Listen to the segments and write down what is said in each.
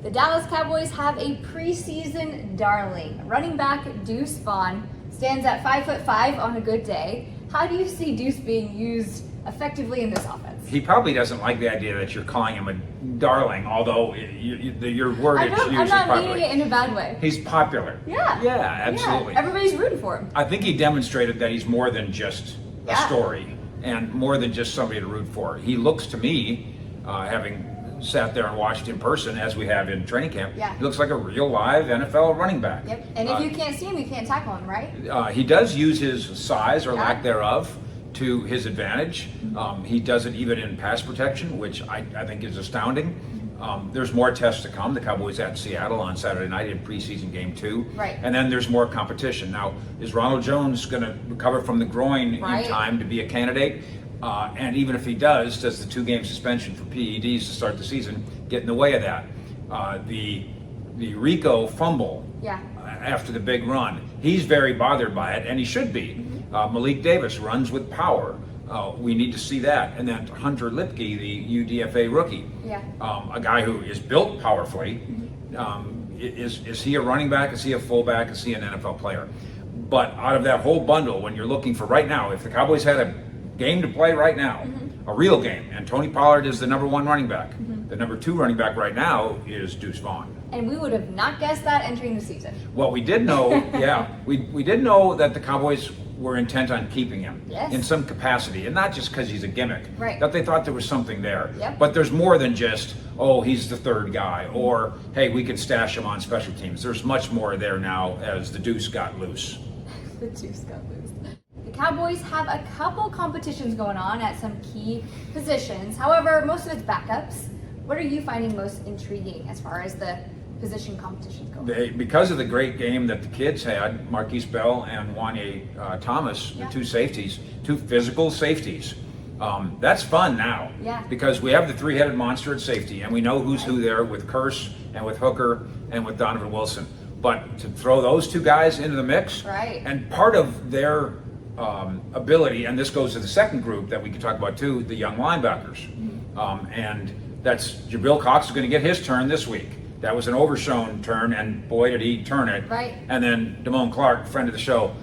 The Dallas Cowboys have a preseason darling. Running back Deuce Vaughn stands at 5'5" on a good day. How do you see Deuce being used effectively in this offense? He probably doesn't like the idea that you're calling him a darling, although your word is used I'm not popular. meaning it in a bad way. He's popular. Yeah. Yeah, absolutely. Yeah. Everybody's rooting for him. I think he demonstrated that he's more than just a story and more than just somebody to root for. He looks to me, having sat there and watched in person as we have in training camp, he looks like a real live NFL running back. Yep. And if you can't see him, you can't tackle him, right? He does use his size or lack thereof to his advantage. He does it even in pass protection, which I think is astounding. There's more tests to come. The Cowboys at Seattle on Saturday night in preseason game 2. Right. And then there's more competition. Now, is Ronald Jones going to recover from the groin in time to be a candidate? And even if he does the 2-game suspension for PEDs to start the season get in the way of that? The Rico fumble after the big run, he's very bothered by it, and he should be. Malik Davis runs with power. We need to see that. And then Hunter Lipke, the UDFA rookie, a guy who is built powerfully. Is he a running back? Is he a fullback? Is he an NFL player? But out of that whole bundle, when you're looking for right now, if the Cowboys had a game to play right now, a real game, and Tony Pollard is the number 1 running back. The number 2 running back right now is Deuce Vaughn. And we would have not guessed that entering the season. Well, we did know, we did know that the Cowboys were intent on keeping him in some capacity, and not just because he's a gimmick. Right. That they thought there was something there. Yep. But there's more than just, oh, he's the 3rd guy, or hey, we can stash him on special teams. There's much more there now as the Deuce got loose. The Deuce got loose. The Cowboys have a couple competitions going on at some key positions. However, most of it's backups. What are you finding most intriguing as far as the position competitions go? Because of the great game that the kids had, Marquise Bell and Wanye Thomas, the 2 safeties, 2 physical safeties. That's fun now. Because we have the 3-headed monster at safety, and we know who's who there with Curse and with Hooker and with Donovan Wilson. But to throw those 2 guys into the mix, and part of their ability, and this goes to the second group that we could talk about too, the young linebackers. And that's Jabril Cox is going to get his turn this week. That was an overshown turn, and boy, did he turn it. And then Damone Clark, friend of the show,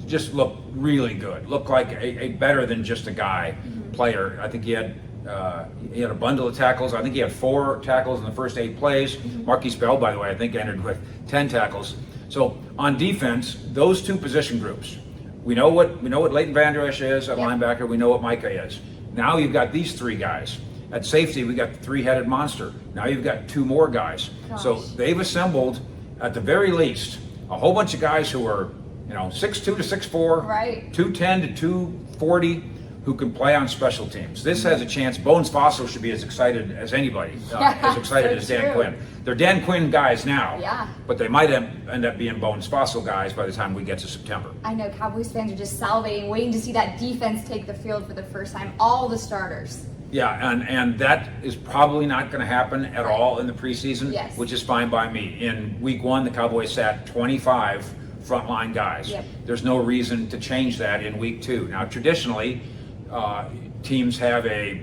just looked really good. Looked like a better than just a guy player. I think he had a bundle of tackles. I think he had 4 tackles in the first 8 plays. Marquise Bell, by the way, I think entered with 10 tackles. So on defense, those 2 position groups, we know what Leighton Vander Esch is at linebacker. We know what Micah is. Now you've got these 3 guys. At safety, we got the 3-headed monster. Now you've got 2 more guys. So they've assembled, at the very least, a whole bunch of guys who are, 6'2" to 6'4", 210 to 240, who can play on special teams. This has a chance. Bones Fossil should be as excited as anybody, as excited as Dan Quinn. They're Dan Quinn guys now, but they might end up being Bones Fossil guys by the time we get to September. I know Cowboys fans are just salivating, waiting to see that defense take the field for the first time. All the starters. Yeah, and that is probably not going to happen at all in the preseason, which is fine by me. In week 1, the Cowboys sat 25 frontline guys. There's no reason to change that in week 2. Now, traditionally, teams have a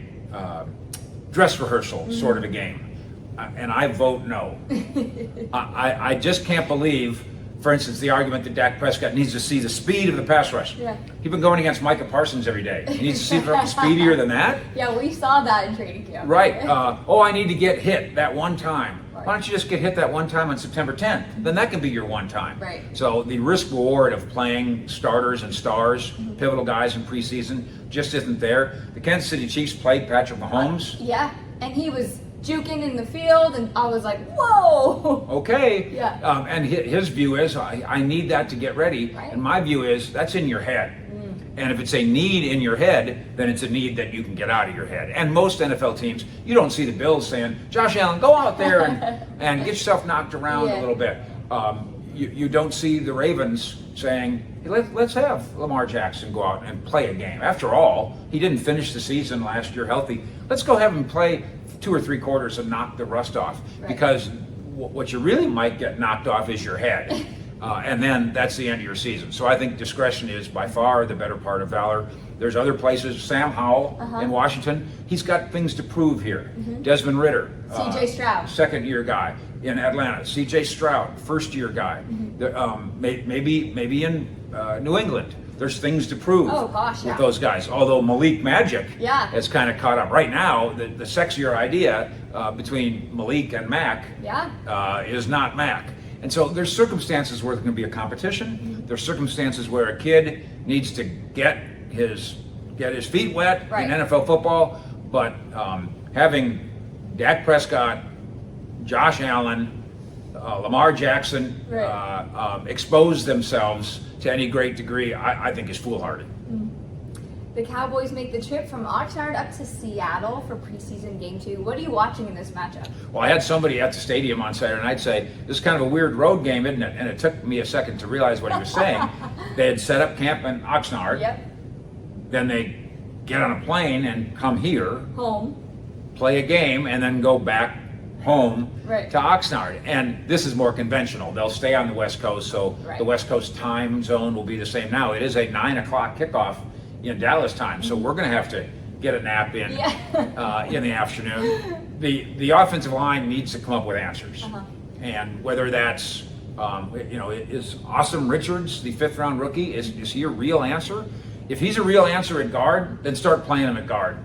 dress rehearsal sort of a game, and I vote no. I just can't believe, for instance, the argument that Dak Prescott needs to see the speed of the pass rush. He's been going against Micah Parsons every day. He needs to see something speedier than that. Yeah, we saw that in training camp. Right. I need to get hit that one time. Why don't you just get hit that one time on September 10th? Then that can be your one time. So the risk reward of playing starters and stars, pivotal guys in preseason, just isn't there. The Kansas City Chiefs played Patrick Mahomes. And he was juking in the field, and I was like, whoa! Okay. And his view is, I need that to get ready. And my view is, that's in your head. And if it's a need in your head, then it's a need that you can get out of your head. And most NFL teams, you don't see the Bills saying, Josh Allen, go out there and get yourself knocked around a little bit. You don't see the Ravens saying, hey, let's have Lamar Jackson go out and play a game. After all, he didn't finish the season last year healthy. Let's go have him play 2 or 3 quarters and knock the rust off. Because what you really might get knocked off is your head. and then that's the end of your season. So I think discretion is by far the better part of valor. There's other places. Sam Howell in Washington, he's got things to prove here. Desmond Ridder, C.J. Stroud, second-year guy in Atlanta. C.J. Stroud, first-year guy. Maybe in New England, there's things to prove with those guys. Although Malik Magic has kind of caught up. Right now, the sexier idea between Malik and Mac is not Mac. And so there's circumstances where there's going to be a competition. There's circumstances where a kid needs to get his feet wet in NFL football. But having Dak Prescott, Josh Allen, Lamar Jackson expose themselves to any great degree, I think is foolhardy. The Cowboys make the trip from Oxnard up to Seattle for preseason game 2. What are you watching in this matchup? Well, I had somebody at the stadium on Saturday night say, this is kind of a weird road game, isn't it? And it took me a second to realize what he was saying. They had set up camp in Oxnard. Then they get on a plane and come here. Home. Play a game, and then go back home to Oxnard. And this is more conventional. They'll stay on the West Coast, so the West Coast time zone will be the same now. It is a 9 o'clock kickoff in Dallas time, so we're going to have to get a nap in the afternoon. The offensive line needs to come up with answers, and whether that's is Awesome Richards, the 5th-round rookie, is he a real answer? If he's a real answer at guard, then start playing him at guard.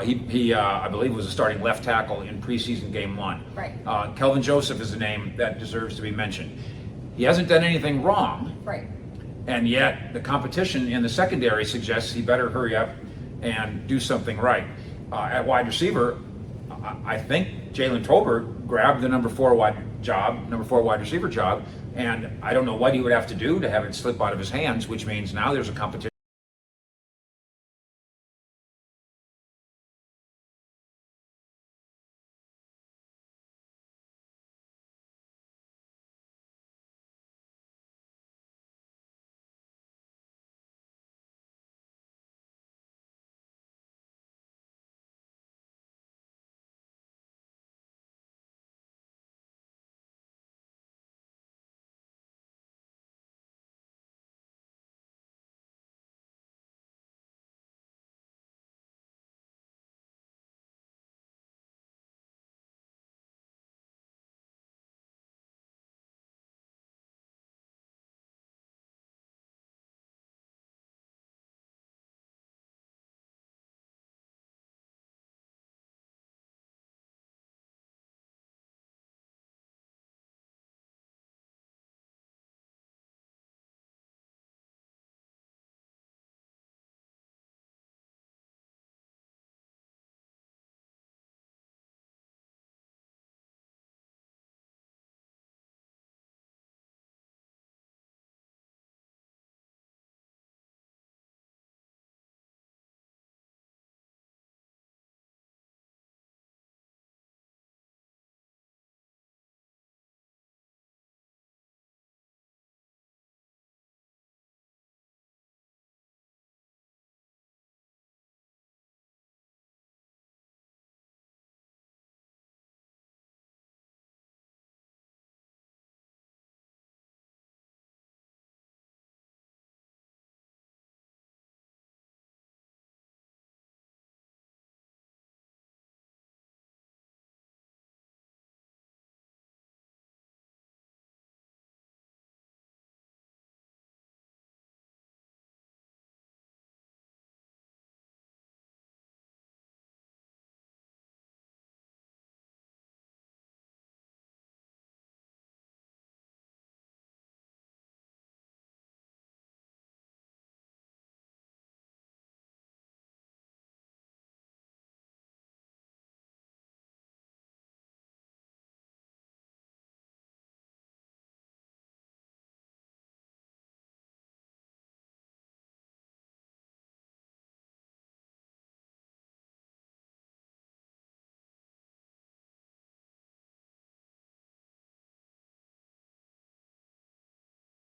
He I believe was a starting left tackle in preseason game 1. Kelvin Joseph is a name that deserves to be mentioned. He hasn't done anything wrong. And yet the competition in the secondary suggests he better hurry up and do something right. At wide receiver, I think Jalen Tolbert grabbed the number 4 wide receiver job, and I don't know what he would have to do to have it slip out of his hands, which means now there's a competition